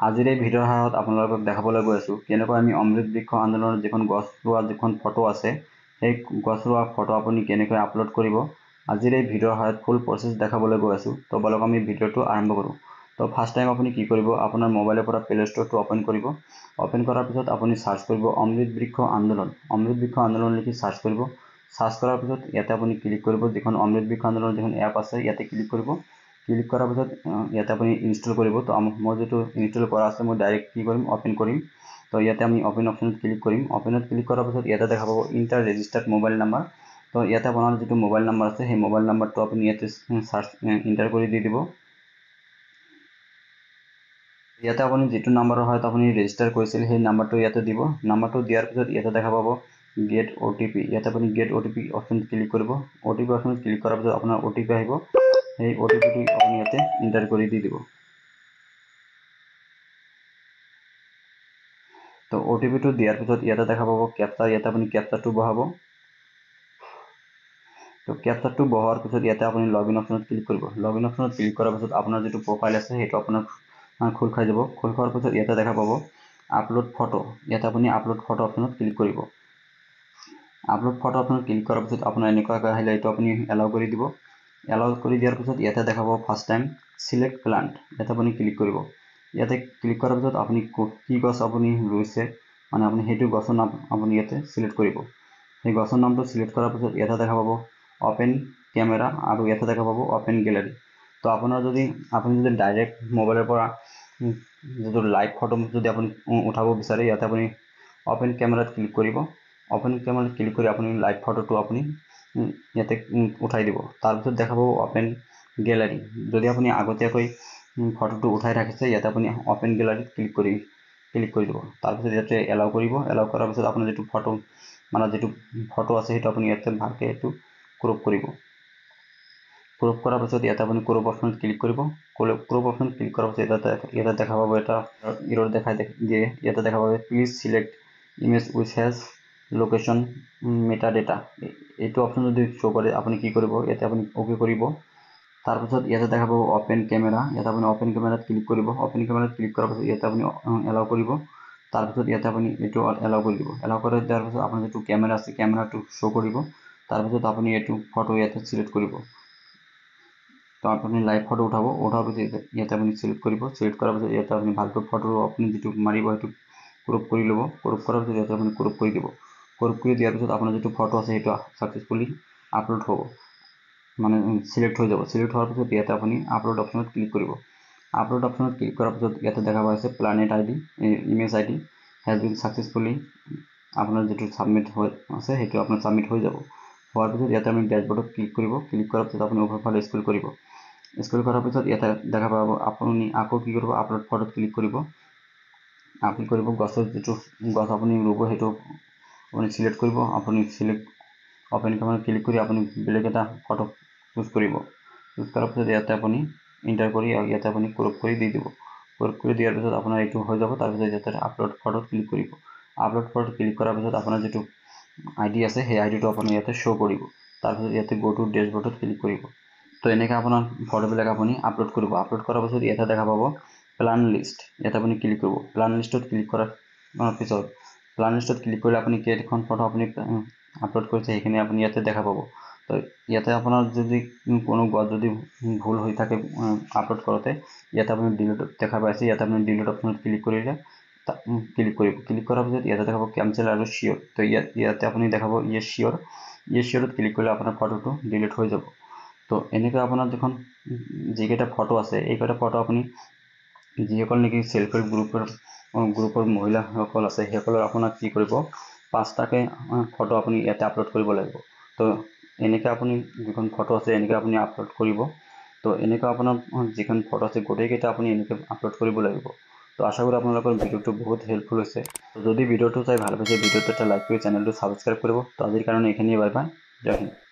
আজিৰ এই ভিডিঅ'ৰ সহায়ত আপোনালোকক দেখাবলৈ গৈ আছোঁ কেনেকৈ আমি অমৃত বৃক্ষ আন্দোলনৰ যিখন গছ ৰোৱা যিখন ফটো আছে সেই গছ ৰোৱা ফটো আপুনি কেনেকৈ আপলোড কৰিব আজিৰ এই ভিডিঅ'ৰ সহায়ত ফুল প্ৰচেছ দেখাবলৈ গৈ আছোঁ। তো বলক আমি ভিডিঅ'টো আৰম্ভ কৰোঁ। তো ফাৰ্ষ্ট টাইম আপুনি কি কৰিব, আপোনাৰ মোবাইলৰ পৰা প্লে ষ্ট'ৰটো অপেন কৰিব। অপেন কৰাৰ পিছত আপুনি সাৰ্চ কৰিব অমৃত বৃক্ষ আন্দোলন। অমৃত বৃক্ষ আন্দোলন লিখি সাৰ্চ কৰিব। সাৰ্চ কৰাৰ পিছত ইয়াতে আপুনি ক্লিক কৰিব, যিখন অমৃত বৃক্ষ আন্দোলনৰ যিখন এপ আছে ইয়াতে ক্লিক কৰিব। ক্লিক কৰাৰ পিছত ইয়াতে আপুনি ইনষ্টল কৰিব। তো মই যেটো ইনষ্টল কৰা আছে মই ডাইৰেক্ট কি কৰিম, অপেন কৰিম। তো ইয়াতে আমি অপেন অপশ্যনত ক্লিক কৰিম। অপেনত ক্লিক কৰাৰ পিছত ইয়াতে দেখা পাব ইণ্টাৰ ৰেজিষ্টাৰ্ড মোবাইল নাম্বাৰ। তো ইয়াতে আপোনাৰ যেটো মোবাইল নাম্বাৰ আছে সেই মোবাইল নাম্বাৰটো আপুনি ইয়াতে সাৰ্চ ইণ্টাৰ কৰি দি দিব। ইয়াতে আপুনি যেটো নাম্বাৰৰ হয় আপুনি ৰেজিষ্টাৰ কৰিছিল সেই নাম্বাৰটো ইয়াতে দিব। নাম্বাৰটো দিয়াৰ পিছত ইয়াতে দেখা পাব গেট OTP। ইয়াতে আপুনি গেট OTP অপশ্যনত ক্লিক কৰিব। OTP অপশ্যনত ক্লিক কৰাৰ পিছত আপোনাৰ OTP আহিব। সেই OTPটো আপুনি ইয়াতে ইণ্টাৰ কৰি দি দিব। তো OTPটো দিয়াৰ পিছত ইয়াতে দেখা পাব ক্যাপচা। ইয়াতে আপুনি ক্যাপচাটো বহাব। তো ক্যাপচাটো বহোৱাৰ পিছত ইয়াতে আপুনি লগইন অপশ্যনত ক্লিক কৰিব। লগইন অপশ্যনত ক্লিক কৰাৰ পিছত আপোনাৰ যেটো প্ৰফাইল আছে সেইটো আপোনাৰ খোল খাই যাব। খোল খোৱাৰ পিছত ইয়াতে দেখা পাব আপলোড ফটো। ইয়াতে আপুনি আপলোড ফটো অপশ্যনত ক্লিক কৰিব। আপলোড ফটো অপশ্যনত ক্লিক কৰাৰ পিছত আপোনাৰ এনেকুৱাকৈ আহিলে এইটো আপুনি এলাউ কৰি দিব। এলাউ কৰি দিয়াৰ পিছত ইয়াতে দেখা পাব ফাৰ্ষ্ট টাইম সিলেক্ট প্লান্ট। ইয়াতে আপুনি ক্লিক কৰিব। ইয়াতে ক্লিক কৰাৰ পিছত আপুনি কি গছ আপুনি ৰুইছে মানে আপুনি সেইটো গছৰ নাম আপুনি ইয়াতে সিলেক্ট কৰিব। সেই গছৰ নামটো সিলেক্ট কৰাৰ পিছত ইয়াতে দেখা পাব ওপেন ক্যামেৰা আৰু ইয়াতে দেখা পাব ওপেন গ্যালাৰি। তো আপোনাৰ যদি আপুনি ডাইৰেক্ট মোবাইলৰ পৰা যেটো লাইভ ফটো যদি আপুনি উঠাব বিচাৰে ইয়াতে আপুনি ওপেন ক্যামেৰাত ক্লিক কৰিব। ওপেন ক্যামেৰাত ক্লিক কৰি আপুনি লাইভ ফটোটো আপুনি ইয়াতে উঠাই দিব। তাৰ পিছত দেখা পাব ওপেন গ্যালাৰি। যদি আপুনি আগতীয়াকৈ ফটোটো উঠাই ৰাখিছে ইয়াতে আপুনি ওপেন গ্যালাৰিত ক্লিক কৰি দিব। তাৰ পিছত ইয়াতে এলাউ কৰিব। এলাউ কৰাৰ পিছত আপোনাৰ যেটো ফটো মানে যেটো ফটো আছে সেইটো আপুনি ইয়াতে ভালকৈ এটো ক্ৰপ কৰিব। ক্ৰপ কৰাৰ পিছত ইয়াতে আপুনি ক্ৰপ অপশ্যনত ক্লিক কৰিব। ক্ৰপ অপশ্যনত ক্লিক কৰাৰ পিছত ইয়াতে দেখা পাব এটা এৰৰ দেখাই দিয়ে। ইয়াতে দেখা পাব please select image with has location meta data. এইটো অপশ্যন যদি শো কৰে আপুনি কি কৰিব, ইয়াতে আপুনি ওকে কৰিব। তাৰ পিছত ইয়াতে দেখা পাব ওপেন ক্যামেৰা। ইয়াতে আপুনি ওপেন ক্যামেৰাত ক্লিক কৰিব। ওপেন ক্যামেৰাত ক্লিক কৰাৰ পিছত ইয়াতে আপুনি এলাউ কৰিব। তাৰ পিছত ইয়াতে আপুনি এটো এলাউ কৰি দিব। এলাউ কৰি দিয়াৰ পিছত আপোনাৰ যেটো ক্যামেৰা আছে ক্যামেৰাটো শো কৰিব। তাৰ পিছত আপুনি এটো ফটো ইয়াতে সিলেক্ট কৰিব। তো আপুনি লাইভ ফটো উঠাব। উঠাৰ পিছত ইয়াতে আপুনি সিলেক্ট কৰিব। সিলেক্ট কৰাৰ পিছত ইয়াতে আপুনি ভালকৈ ফটো আপুনি যেটো মাৰিব সেইটো ক্ৰপ কৰি ল'ব। ক্ৰপ কৰাৰ পিছত ইয়াতে আপুনি ক্ৰপ কৰি দিব। ক্ৰপ কৰি দিয়াৰ পিছত আপোনাৰ যেটো ফটো আছে সেইটো সাকসেসফুলি আপলোড হ'ব মানে সিলেক্ট হৈ যাব। সিলেক্ট হোৱাৰ পিছত ইয়াতে আপুনি আপলোড অপশ্যনত ক্লিক কৰিব। আপলোড অপশ্যনত ক্লিক কৰাৰ পিছত ইয়াতে দেখা পাইছে planet ID image ID has been successfully আপোনাৰ যেটো সাবমিট হৈ আছে সেইটো আপোনাৰ সাবমিট হৈ যাব। হোৱাৰ পিছত ইয়াতে আপুনি ড্যাশবোৰ্ডত ক্লিক কৰিব। ক্লিক কৰাৰ পিছত আপুনি ওপৰফালে স্ক্ৰল কৰিব। স্ক্ৰল কৰাৰ পিছত ইয়াতে দেখা পাব আপুনি আকৌ কি কৰিব, আপলোড ফটোত ক্লিক কৰিব। আপলোড কৰিব গছৰ যেটো গছ আপুনি ৰুব সেইটো আপুনি সিলেক্ট কৰিব। আপুনি সিলেক্ট ওপেন ক্যামেৰাত ক্লিক কৰি আপুনি বেলেগ এটা ফটো চুজ কৰিব। চুজ কৰাৰ পিছত ইয়াতে আপুনি ইণ্টাৰ কৰি ইয়াতে আপুনি ক্ৰপ কৰি দি দিব। ক্ৰপ কৰি দিয়াৰ পিছত আপোনাৰ এইটো হৈ যাব। তাৰ পিছত ইয়াতে আপলোড ফটোত ক্লিক কৰিব। আপলোড ফটোত ক্লিক কৰাৰ পিছত আপোনাৰ যেটো আইডি আছে সেই আইডিটো আপুনি ইয়াতে শো কৰিব। তাৰ পিছত ইয়াতে গো টু ড্যাশবোৰ্ডত ক্লিক কৰিব। তো এনেকৈ আপোনাৰ ফটোবিলাক আপুনি আপলোড কৰিব। আপলোড কৰাৰ পিছত ইয়াতে দেখা পাব প্লান লিষ্ট। ইয়াতে আপুনি ক্লিক কৰিব। প্লান লিষ্টত ক্লিক কৰাৰ পিছত প্লান লিষ্টত ক্লিক কৰিলে আপুনি কেইখন ফটো আপুনি আপলোড কৰিছে সেইখিনি আপুনি ইয়াতে দেখা পাব। তো ইয়াতে আপোনাৰ যদি কোনো গছ যদি ভুল হৈ থাকে আপলোড কৰোঁতে ইয়াতে আপুনি ডিলিট দেখা পাইছে। ইয়াতে আপুনি ডিলিট অপশ্যনত ক্লিক কৰিলে ক্লিক কৰিব। ক্লিক কৰাৰ পিছত ইয়াতে দেখাব কেনসেল আৰু শিওৰ। তো ইয়াতে আপুনি দেখাব ইয়েস শিওৰ। ইয়েস শিওৰত ক্লিক কৰিলে আপোনাৰ ফটোটো ডিলিট হৈ যাব। তো এনেকৈ আপোনাৰ যখন যিকেইটা ফটো আছে এইকেইটা ফটো আপুনি যিসকল নেকি সেলফ হেল্প গ্ৰুপৰ মহিলাসকল আছে সেইসকলৰ আপোনাক কি কৰিব 5টাকৈ ফটো আপুনি ইয়াতে আপলোড কৰিব লাগিব। তো এনেকৈ আপুনি যিখন ফটো আছে এনেকৈ আপুনি আপলোড কৰিব। তো এনেকৈ আপোনাৰ যিখন ফটো আছে গোটেইকেইটা আপুনি এনেকৈ আপলোড কৰিব লাগিব। তো আশা কৰি আপোনালোকৰ ভিডিওটো বহুত হেল্পফুল হৈছে। যদি ভিডিওটো চাই ভাল পাইছে ভিডিওটো এটা লাইক কৰি চেনেলটো সাবস্ক্ৰাইব কৰিব। তো আজিৰ কাৰণে এইখিনিয়ে, বাই বাই, জয় হিন্দ।